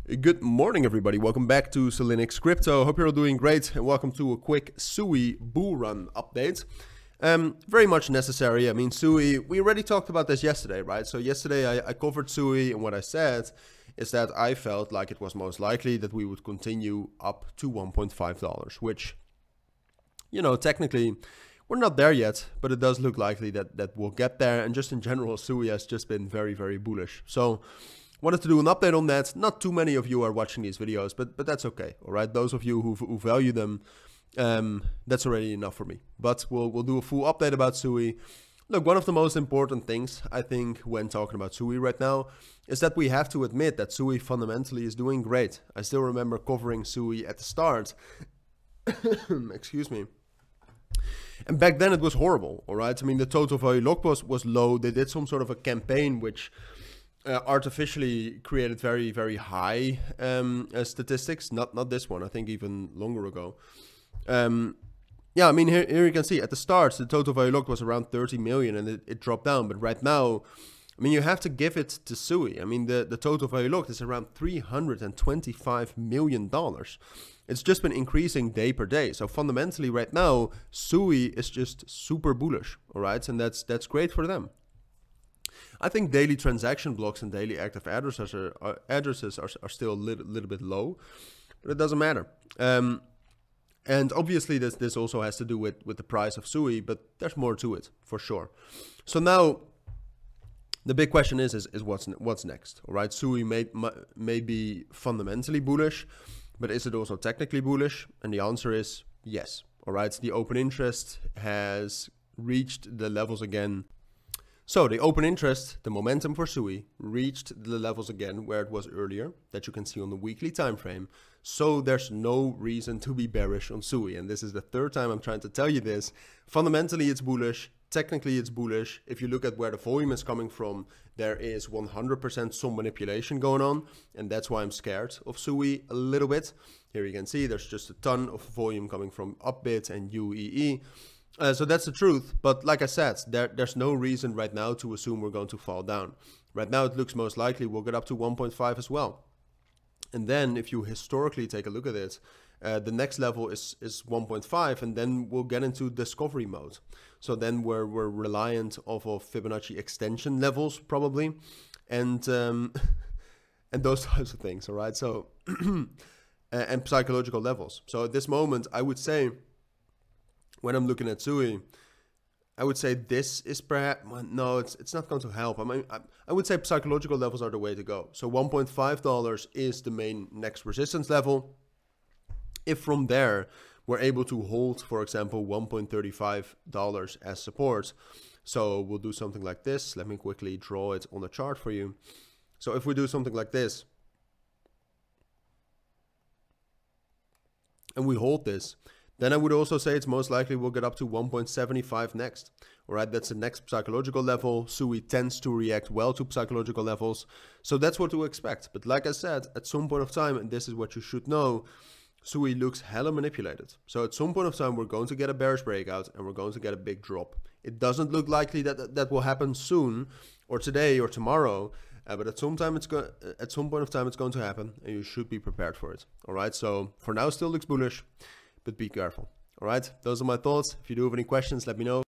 Good morning, everybody. Welcome back to Cilinix Crypto. Hope you're all doing great, and welcome to a quick SUI Bullrun update. Very much necessary. I mean, SUI, we already talked about this yesterday, right? So yesterday I covered SUI, and what I said is that I felt like it was most likely that we would continue up to $1.5, which, you know, technically we're not there yet, but it does look likely that we'll get there. And just in general, SUI has just been very, very bullish. So wanted to do an update on that. Not too many of you are watching these videos, but that's okay. All right, those of you who value them, that's already enough for me. But we'll do a full update about SUI. Look, one of the most important things I think when talking about SUI right now is that we have to admit that SUI fundamentally is doing great. I still remember covering SUI at the start. Excuse me. And back then it was horrible. All right, I mean the total value locked was low. They did some sort of a campaign which artificially created very, very high statistics. Not this one, I think even longer ago. Yeah, I mean, here you can see at the start, the total value locked was around 30 million and it dropped down. But right now, I mean, you have to give it to SUI. I mean, the total value locked is around $325 million. It's just been increasing day per day. So fundamentally right now, SUI is just super bullish, all right? And that's great for them. I think daily transaction blocks and daily active addresses are still a little bit low, but it doesn't matter. And obviously this also has to do with the price of SUI, but there's more to it for sure. So now the big question is what's next? All right, SUI may be fundamentally bullish, but is it also technically bullish? And the answer is yes. All right, the open interest has reached the levels again. So the open interest, the momentum for SUI, reached the levels again where it was earlier, that you can see on the weekly time frame. So there's no reason to be bearish on SUI. And this is the third time I'm trying to tell you this. Fundamentally, it's bullish. Technically, it's bullish. If you look at where the volume is coming from, there is 100% some manipulation going on. And that's why I'm scared of SUI a little bit. Here you can see there's just a ton of volume coming from Bybit and UEE. So that's the truth, but like I said, there's no reason right now to assume we're going to fall down. Right now it looks most likely we'll get up to 1.5 as well. And then if you historically take a look at it, the next level is 1.5, and then we'll get into discovery mode. So then we're reliant off of Fibonacci extension levels probably, and those types of things, all right? So, and psychological levels. So at this moment, I would say, when I'm looking at SUI, I would say this is perhaps, no, it's not going to help. I mean, I would say psychological levels are the way to go. So $1.5 is the main next resistance level. If from there, we're able to hold, for example, $1.35 as support. So we'll do something like this. Let me quickly draw it on the chart for you. So if we do something like this, and we hold this, then I would also say it's most likely we'll get up to 1.75 next. All right, that's the next psychological level. SUI tends to react well to psychological levels. So that's what to expect. But like I said, at some point of time, and this is what you should know, SUI looks hella manipulated. So at some point of time, we're going to get a bearish breakout and we're going to get a big drop. It doesn't look likely that will happen soon or today or tomorrow. But at some point of time, it's going to happen and you should be prepared for it. All right, so for now, still looks bullish. But be careful. All right, those are my thoughts. If you do have any questions, let me know.